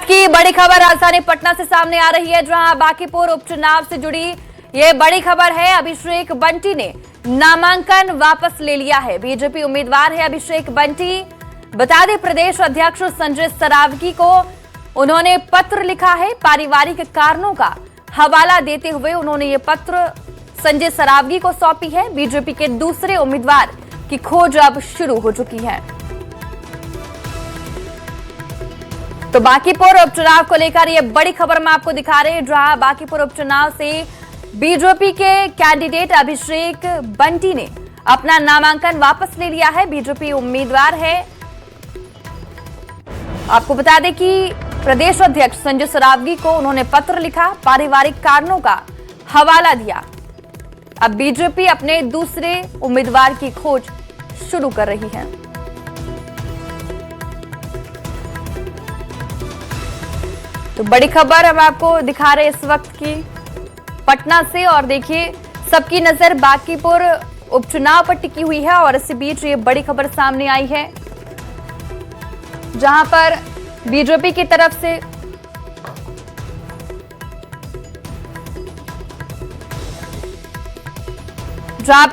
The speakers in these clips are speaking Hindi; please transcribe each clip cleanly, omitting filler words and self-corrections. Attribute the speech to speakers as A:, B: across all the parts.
A: की बड़ी खबर राजधानी पटना से सामने आ रही है, जहां बांकीपुर उपचुनाव से जुड़ी ये बड़ी खबर है। अभिषेक बंटी ने नामांकन वापस ले लिया है। बीजेपी उम्मीदवार है अभिषेक बंटी। बता दें, प्रदेश अध्यक्ष संजय सरावगी को उन्होंने पत्र लिखा है। पारिवारिक कारणों का हवाला देते हुए उन्होंने ये पत्र संजय सरावगी को सौंपी है। बीजेपी के दूसरे उम्मीदवार की खोज अब शुरू हो चुकी है। तो बांकीपुर उपचुनाव को लेकर ये बड़ी खबर हम आपको दिखा रहे हैं, जहां बांकीपुर उपचुनाव से बीजेपी के कैंडिडेट अभिषेक बंटी ने अपना नामांकन वापस ले लिया है। बीजेपी उम्मीदवार है। आपको बता दें कि प्रदेश अध्यक्ष संजय सरावगी को उन्होंने पत्र लिखा, पारिवारिक कारणों का हवाला दिया। अब बीजेपी अपने दूसरे उम्मीदवार की खोज शुरू कर रही है। तो बड़ी खबर हम आपको दिखा रहे इस वक्त की पटना से, और देखिए सबकी नजर बांकीपुर उपचुनाव पर टिकी हुई है। और इसी बीच ये बड़ी खबर सामने आई है, जहां पर बीजेपी की तरफ से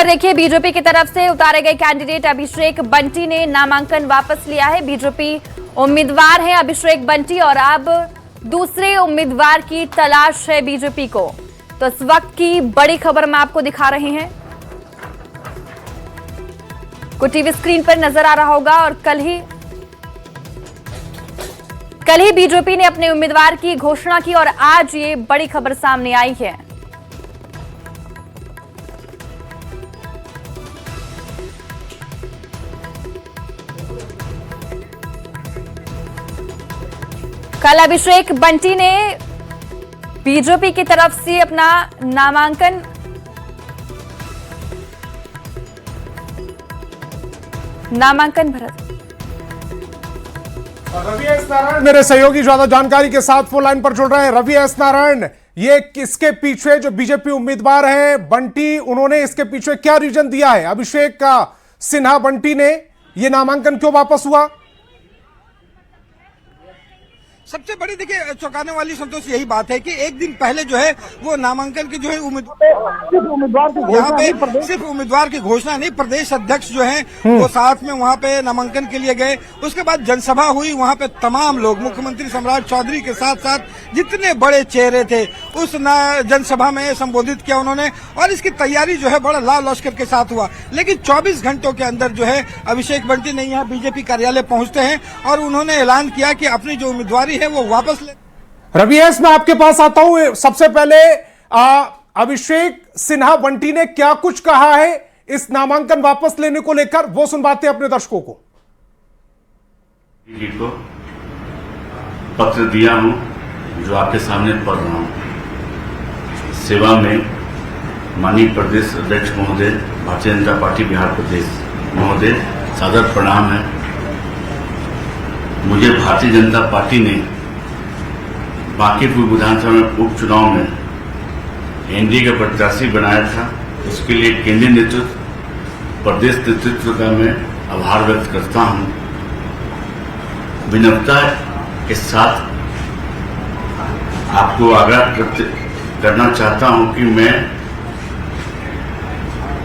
A: देखिए बीजेपी की तरफ से उतारे गए कैंडिडेट अभिषेक बंटी ने नामांकन वापस लिया है। बीजेपी उम्मीदवार है अभिषेक बंटी, और अब दूसरे उम्मीदवार की तलाश है बीजेपी को। तो इस वक्त की बड़ी खबर हम आपको दिखा रहे हैं, कुछ टीवी स्क्रीन पर नजर आ रहा होगा। और कल ही बीजेपी ने अपने उम्मीदवार की घोषणा की, और आज ये बड़ी खबर सामने आई है। कल अभिषेक बंटी ने बीजेपी की तरफ से अपना नामांकन भरा।
B: रवि एस नारायण मेरे सहयोगी ज्यादा जानकारी के साथ फोन लाइन पर जुड़ रहे हैं। रवि एस नारायण, ये किसके पीछे जो बीजेपी उम्मीदवार हैं बंटी, उन्होंने इसके पीछे क्या रीजन दिया है? अभिषेक का सिन्हा बंटी ने ये नामांकन क्यों वापस हुआ?
C: सबसे बड़ी देखिए चौंकाने वाली संतोष यही बात है कि एक दिन पहले जो है वो नामांकन की जो है यहाँ पे सिर्फ उम्मीदवार की घोषणा नहीं, प्रदेश अध्यक्ष जो है वो साथ में वहाँ पे नामांकन के लिए गए। उसके बाद जनसभा हुई, वहाँ पे तमाम लोग, मुख्यमंत्री सम्राट चौधरी के साथ साथ जितने बड़े चेहरे थे उस जनसभा में संबोधित किया उन्होंने। और इसकी तैयारी जो है बड़ा लाल लश्कर के साथ हुआ। लेकिन 24 घंटों के अंदर जो है अभिषेक बंटी ने यहाँ बीजेपी कार्यालय पहुंचते हैं और उन्होंने ऐलान किया कि अपनी जो उम्मीदवारी है वो वापस ले।
B: रवि एस, मैं आपके पास आता हूं। सबसे पहले अभिषेक सिन्हा बंटी ने क्या कुछ कहा है इस नामांकन वापस लेने को लेकर, वो सुनवाते हैं अपने दर्शकों को।
D: को पत्र दिया हूं जो आपके सामने पढ़ रहा हूं। सेवा में माननीय प्रदेश अध्यक्ष महोदय, भारतीय जनता पार्टी बिहार प्रदेश महोदय, सादर प्रणाम है। मुझे भारतीय जनता पार्टी ने बांकीपुर विधानसभा में उपचुनाव में एनडीए का प्रत्याशी बनाया था। उसके लिए केंद्रीय नेतृत्व, प्रदेश नेतृत्व का मैं आभार व्यक्त करता हूं। विनम्रता के साथ आपको आगाह करना चाहता हूं कि मैं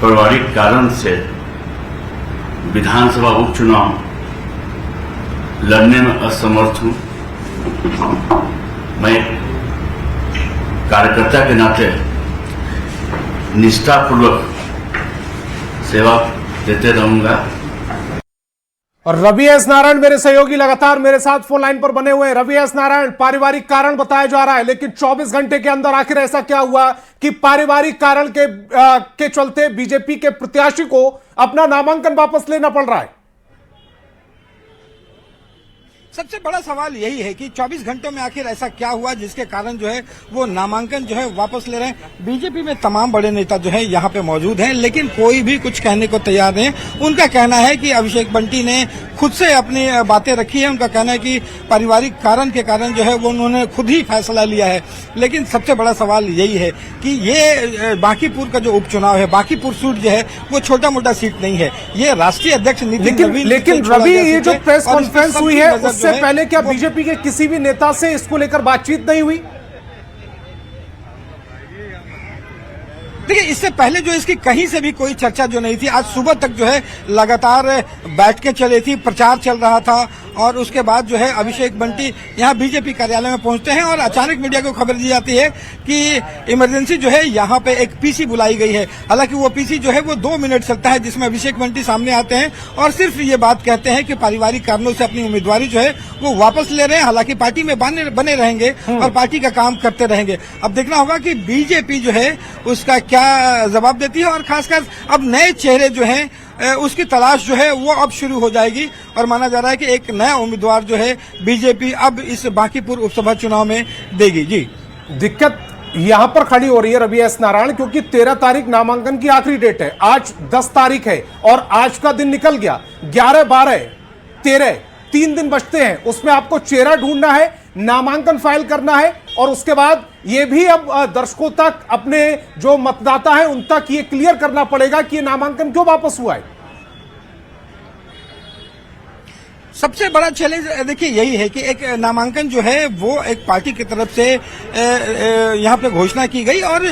D: पारिवारिक कारण से विधानसभा उपचुनाव लड़ने में असमर्थ हूं। मैं कार्यकर्ता के नाते निष्ठापूर्वक सेवा देते रहूंगा।
B: और रवि एस नारायण मेरे सहयोगी लगातार मेरे साथ फोन लाइन पर बने हुए हैं। रवि एस नारायण, पारिवारिक कारण बताया जा रहा है, लेकिन 24 घंटे के अंदर आखिर ऐसा क्या हुआ कि पारिवारिक कारण के चलते बीजेपी के प्रत्याशी को अपना नामांकन वापस लेना पड़ रहा है?
C: सबसे बड़ा सवाल यही है कि 24 घंटों में आखिर ऐसा क्या हुआ जिसके कारण जो है वो नामांकन जो है वापस ले रहे हैं। बीजेपी में तमाम बड़े नेता जो है यहाँ पे मौजूद हैं, लेकिन कोई भी कुछ कहने को तैयार नहीं। उनका कहना है कि अभिषेक बंटी ने खुद से अपनी बातें रखी है। उनका कहना है कि पारिवारिक कारण के कारण जो है वो उन्होंने खुद ही फैसला लिया है। लेकिन सबसे बड़ा सवाल यही है कि ये बांकीपुर का जो उपचुनाव है, बांकीपुर सीट जो है वो छोटा मोटा सीट नहीं है, ये राष्ट्रीय अध्यक्ष नितिन नवीन।
B: लेकिन रवि, ये जो प्रेस कॉन्फ्रेंस हुई है इससे
C: है
B: पहले क्या
C: वो-
B: बीजेपी के किसी भी नेता से इसको लेकर बातचीत नहीं हुई?
C: देखिए, इससे पहले जो इसकी कहीं से भी कोई चर्चा जो नहीं थी। आज सुबह तक जो है लगातार बैठकें चली थी, प्रचार चल रहा था, और उसके बाद जो है अभिषेक बंटी यहाँ बीजेपी कार्यालय में पहुंचते हैं और अचानक मीडिया को खबर दी जाती है कि इमरजेंसी जो है यहाँ पे एक पीसी बुलाई गई है। हालांकि वो पीसी जो है वो 2 मिनट चलता है, जिसमें अभिषेक बंटी सामने आते हैं और सिर्फ ये बात कहते हैं कि पारिवारिक कारणों से अपनी उम्मीदवारी जो है वो वापस ले रहे हैं। हालांकि पार्टी में बने रहेंगे और पार्टी का काम करते रहेंगे। अब देखना होगा कि बीजेपी जो है उसका क्या जवाब देती है, और खासकर अब नए चेहरे जो हैं उसकी तलाश जो है वो अब शुरू हो जाएगी। और माना जा रहा है कि एक नया उम्मीदवार जो है बीजेपी अब इस बांकीपुर उपसभा चुनाव में देगी। जी,
B: दिक्कत यहां पर खड़ी हो रही है रवि एस नारायण, क्योंकि 13 तारीख नामांकन की आखिरी डेट है, आज 10 तारीख है और आज का दिन निकल गया। 11, 12, 13 3 दिन बचते हैं, उसमें आपको चेहरा ढूंढना है, नामांकन फाइल करना है, और उसके बाद ये भी अब दर्शकों तक, अपने जो मतदाता हैं उन तक ये क्लियर करना पड़ेगा कि ये नामांकन क्यों वापस हुआ है।
C: सबसे बड़ा चैलेंज देखिए यही है कि एक नामांकन जो है वो एक पार्टी की तरफ से यहाँ पे घोषणा की गई, और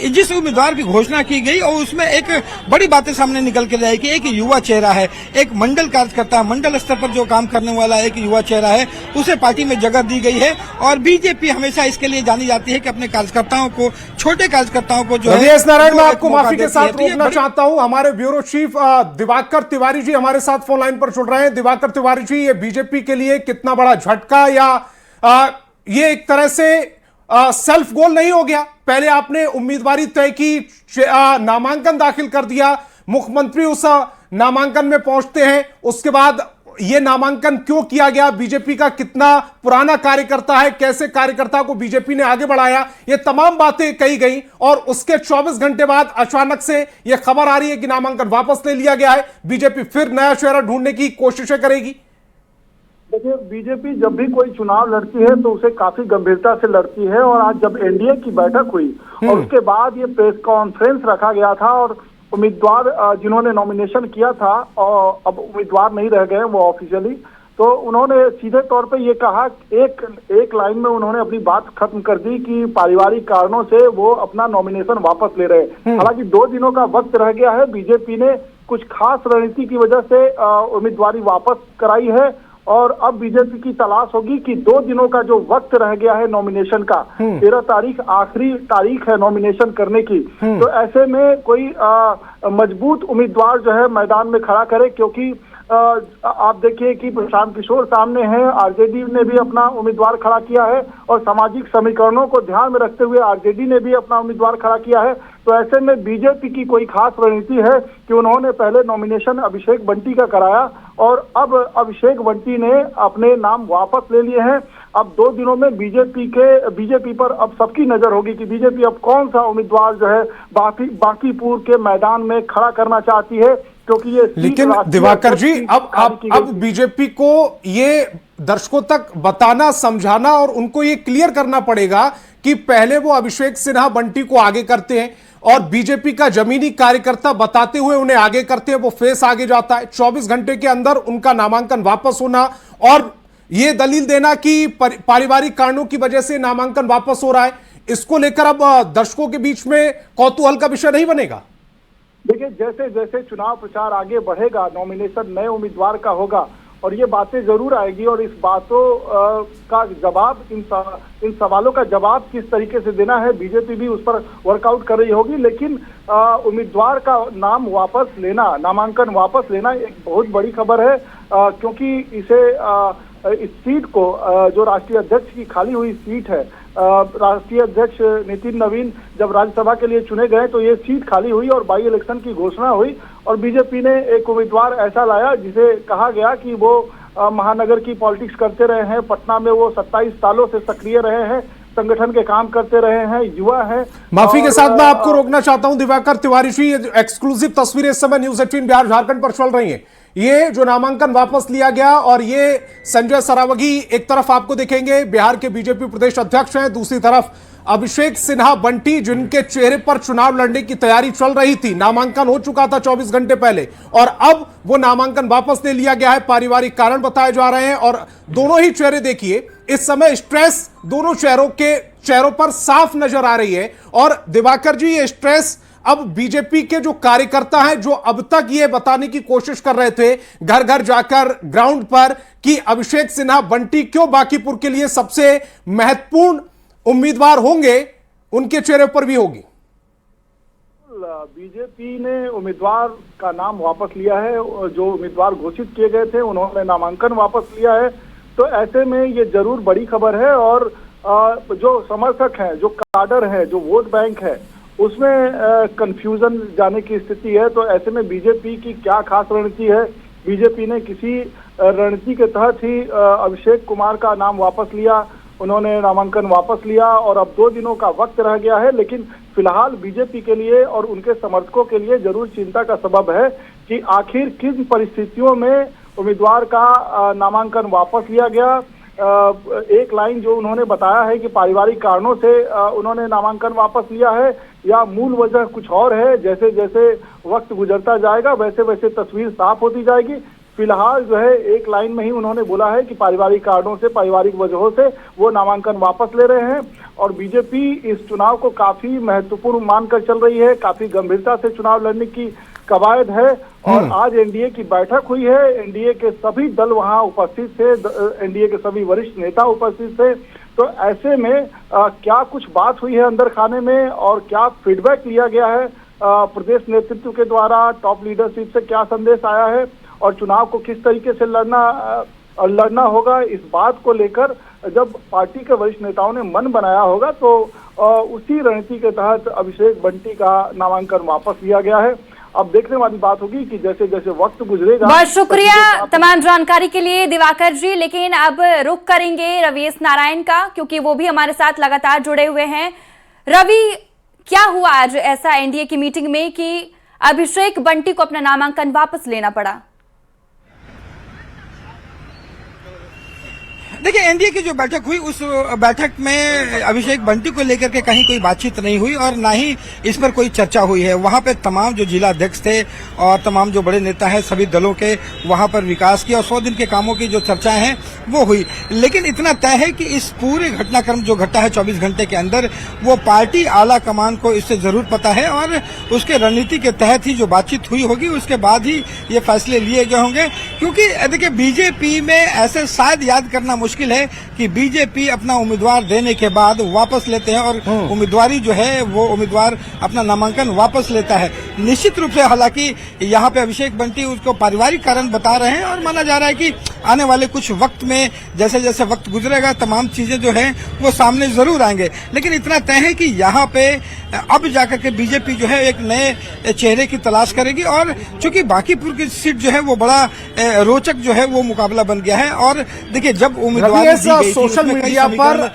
C: जिस उम्मीदवार की घोषणा की गई और उसमें एक बड़ी बातें सामने निकल के आई कि एक युवा चेहरा है, एक मंडल कार्यकर्ता, मंडल स्तर पर जो काम करने वाला एक युवा चेहरा है, उसे पार्टी में जगह दी गई है। और बीजेपी हमेशा इसके लिए जानी जाती है कि अपने कार्यकर्ताओं को, छोटे कार्यकर्ताओं को जो
B: रवि एस नारायण, मैं आपको माफी के साथ
C: तो
B: रोकना चाहता हूं। हमारे ब्यूरो चीफ दिवाकर तिवारी जी हमारे साथ फोन लाइन पर जुड़ रहे हैं। दिवाकर तिवारी जी, ये बीजेपी के लिए कितना बड़ा झटका, या ये एक तरह से सेल्फ गोल नहीं हो गया? पहले आपने उम्मीदवारी तय की, नामांकन दाखिल कर दिया, मुख्यमंत्री उस नामांकन में पहुंचते हैं, उसके बाद ये नामांकन क्यों किया गया, बीजेपी का कितना पुराना कार्यकर्ता है, कैसे कार्यकर्ता को बीजेपी ने आगे बढ़ाया, ये तमाम बातें कही गई, और उसके 24 घंटे बाद अचानक से ये खबर आ रही है कि नामांकन वापस ले लिया गया है, बीजेपी फिर नया चेहरा ढूंढने की कोशिशें करेगी।
E: देखिए, बीजेपी जब भी कोई चुनाव लड़ती है तो उसे काफी गंभीरता से लड़ती है, और आज जब एनडीए की बैठक हुई और उसके बाद ये प्रेस कॉन्फ्रेंस रखा गया था, और उम्मीदवार जिन्होंने नॉमिनेशन किया था और अब उम्मीदवार नहीं रह गए वो ऑफिशियली, तो उन्होंने सीधे तौर पे ये कहा, एक लाइन में उन्होंने अपनी बात खत्म कर दी कि पारिवारिक कारणों से वो अपना नॉमिनेशन वापस ले रहे हैं। हालांकि 2 दिनों का वक्त रह गया है, बीजेपी ने कुछ खास रणनीति की वजह से उम्मीदवारी वापस कराई है, और अब बीजेपी की तलाश होगी कि 2 दिनों का जो वक्त रह गया है नॉमिनेशन का, 13 तारीख आखिरी तारीख है नॉमिनेशन करने की, तो ऐसे में कोई मजबूत उम्मीदवार जो है मैदान में खड़ा करे, क्योंकि आप देखिए कि प्रशांत किशोर सामने हैं, आरजेडी ने भी अपना उम्मीदवार खड़ा किया है, और सामाजिक समीकरणों को ध्यान में रखते हुए आरजेडी ने भी अपना उम्मीदवार खड़ा किया है। तो ऐसे में बीजेपी की कोई खास रणनीति है कि उन्होंने पहले नॉमिनेशन अभिषेक बंटी का कराया, और अब अभिषेक बंटी ने अपने नाम वापस ले लिए हैं। अब 2 दिनों में बीजेपी पर अब सबकी नजर होगी कि बीजेपी अब कौन सा उम्मीदवार जो है बांकीपुर के मैदान में खड़ा करना चाहती है, क्योंकि ये
B: लेकिन दिवाकर जी, अब बीजेपी को ये दर्शकों तक बताना, समझाना और उनको ये क्लियर करना पड़ेगा कि पहले वो अभिषेक सिन्हा बंटी को आगे करते हैं, और बीजेपी का जमीनी कार्यकर्ता बताते हुए उन्हें आगे करते हैं, वो फेस आगे जाता है। 24 घंटे के अंदर उनका नामांकन वापस होना और ये दलील देना कि पारिवारिक कारणों की वजह से नामांकन वापस हो रहा है, इसको लेकर अब दर्शकों के बीच में कौतूहल का विषय नहीं बनेगा?
E: देखिए, जैसे जैसे चुनाव प्रचार आगे बढ़ेगा, नॉमिनेशन नए उम्मीदवार का होगा, और ये बातें जरूर आएगी, और इस बातों का जवाब, इन सवालों का जवाब किस तरीके से देना है, बीजेपी भी उस पर वर्कआउट कर रही होगी। लेकिन उम्मीदवार का नाम वापस लेना, नामांकन वापस लेना एक बहुत बड़ी खबर है, क्योंकि इस सीट को, जो राष्ट्रीय अध्यक्ष की खाली हुई सीट है, राष्ट्रीय अध्यक्ष नितिन नवीन जब राज्यसभा के लिए चुने गए तो ये सीट खाली हुई और बाई इलेक्शन की घोषणा हुई, और बीजेपी ने एक उम्मीदवार ऐसा लाया जिसे कहा गया कि वो महानगर की पॉलिटिक्स करते रहे हैं, पटना में वो 27 सालों से सक्रिय रहे हैं, संगठन के काम करते रहे हैं, युवा हैं।
B: माफी के साथ मैं आपको रोकना चाहता हूं दिवाकर तिवारी जी, ये एक्सक्लूसिव तस्वीरें इस समय न्यूज़ 18 बिहार झारखंड पर चल रही हैं, ये जो नामांकन वापस लिया गया, और ये संजय सरावगी एक तरफ आपको दिखेंगे, बिहार के बीजेपी प्रदेश अध्यक्ष हैं, दूसरी तरफ अभिषेक सिन्हा बंटी, जिनके चेहरे पर चुनाव लड़ने की तैयारी चल रही थी। नामांकन हो चुका था 24 घंटे पहले, और अब वो नामांकन वापस ले लिया गया है। पारिवारिक कारण बताए जा रहे हैं, और दोनों ही चेहरे देखिए, इस समय स्ट्रेस दोनों चेहरों पर साफ नजर आ रही है। और दिवाकर जी, ये स्ट्रेस अब बीजेपी के जो कार्यकर्ता हैं, जो अब तक ये बताने की कोशिश कर रहे थे घर घर जाकर ग्राउंड पर कि अभिषेक सिन्हा बंटी क्यों बांकीपुर के लिए सबसे महत्वपूर्ण उम्मीदवार होंगे, उनके चेहरे पर भी होगी।
E: बीजेपी ने उम्मीदवार का नाम वापस लिया है, जो उम्मीदवार घोषित किए गए थे उन्होंने नामांकन वापस लिया है। तो ऐसे में ये जरूर बड़ी खबर है, और जो समर्थक हैं, जो काडर है, जो वोट बैंक है, उसमें कंफ्यूजन जाने की स्थिति है। तो ऐसे में बीजेपी की क्या खास रणनीति है? बीजेपी ने किसी रणनीति के तहत ही अभिषेक कुमार का नाम वापस लिया, उन्होंने नामांकन वापस लिया, और अब 2 दिनों का वक्त रह गया है। लेकिन फिलहाल बीजेपी के लिए और उनके समर्थकों के लिए जरूर चिंता का सबब है कि आखिर किन परिस्थितियों में उम्मीदवार का नामांकन वापस लिया गया। एक लाइन जो उन्होंने बताया है कि पारिवारिक कारणों से उन्होंने नामांकन वापस लिया है, या मूल वजह कुछ और है। जैसे जैसे वक्त गुजरता जाएगा वैसे वैसे तस्वीर साफ होती जाएगी। फिलहाल जो है एक लाइन में ही उन्होंने बोला है कि पारिवारिक कारणों से, पारिवारिक वजहों से वो नामांकन वापस ले रहे हैं। और बीजेपी इस चुनाव को काफी महत्वपूर्ण मानकर चल रही है, काफी गंभीरता से चुनाव लड़ने की कवायद है। और आज एनडीए की बैठक हुई है, एनडीए के सभी दल वहां उपस्थित थे, एनडीए के सभी वरिष्ठ नेता उपस्थित थे। तो ऐसे में क्या कुछ बात हुई है अंदर खाने में, और क्या फीडबैक लिया गया है प्रदेश नेतृत्व के द्वारा, टॉप लीडरशिप से क्या संदेश आया है, और चुनाव को किस तरीके से लड़ना होगा, इस बात को लेकर जब पार्टी के वरिष्ठ नेताओं ने मन बनाया होगा, तो उसी रणनीति के तहत अभिषेक बंटी का नामांकन वापस लिया गया है। अब देखने वाली बात होगी कि जैसे जैसे वक्त गुजरेगा।
A: बहुत शुक्रिया तमाम जानकारी के लिए दिवाकर जी। लेकिन अब रुख करेंगे रवीश नारायण का, क्योंकि वो भी हमारे साथ लगातार जुड़े हुए हैं। रवि, क्या हुआ आज ऐसा एनडीए की मीटिंग में कि अभिषेक बंटी को अपना नामांकन वापस लेना पड़ा?
C: देखिए, एनडीए की जो बैठक हुई, उस बैठक में अभिषेक बंटी को लेकर के कहीं कोई बातचीत नहीं हुई, और ना ही इस पर कोई चर्चा हुई है। वहां पे तमाम जो जिला अध्यक्ष थे और तमाम जो बड़े नेता हैं सभी दलों के, वहां पर विकास की और 100 दिन के कामों की जो चर्चाएं हैं वो हुई। लेकिन इतना तय है कि इस पूरे घटनाक्रम जो घटा है 24 घंटे के अंदर, वो पार्टी आला कमान को इससे जरूर पता है, और उसके रणनीति के तहत ही जो बातचीत हुई होगी उसके बाद ही ये फैसले लिए गए होंगे। क्योंकि देखिए, बीजेपी में ऐसे शायद याद करना मुश्किल है कि बीजेपी अपना उम्मीदवार देने के बाद वापस लेते हैं, और उम्मीदवारी जो है वो उम्मीदवार अपना नामांकन वापस लेता है। निश्चित रूप से हालांकि यहाँ पे अभिषेक बंटी उसको पारिवारिक कारण बता रहे हैं, और माना जा रहा है कि आने वाले कुछ वक्त में जैसे जैसे वक्त गुजरेगा तमाम चीजें जो है वो सामने जरूर आएंगे। लेकिन इतना तय है कि यहाँ पे अब जाकर के बीजेपी जो है एक नए चेहरे की तलाश करेगी, और चूंकि बांकीपुर की सीट जो है वो बड़ा रोचक जो है वो मुकाबला बन गया है। और देखिए, जब उम्मीदवार
B: सोशल मीडिया पर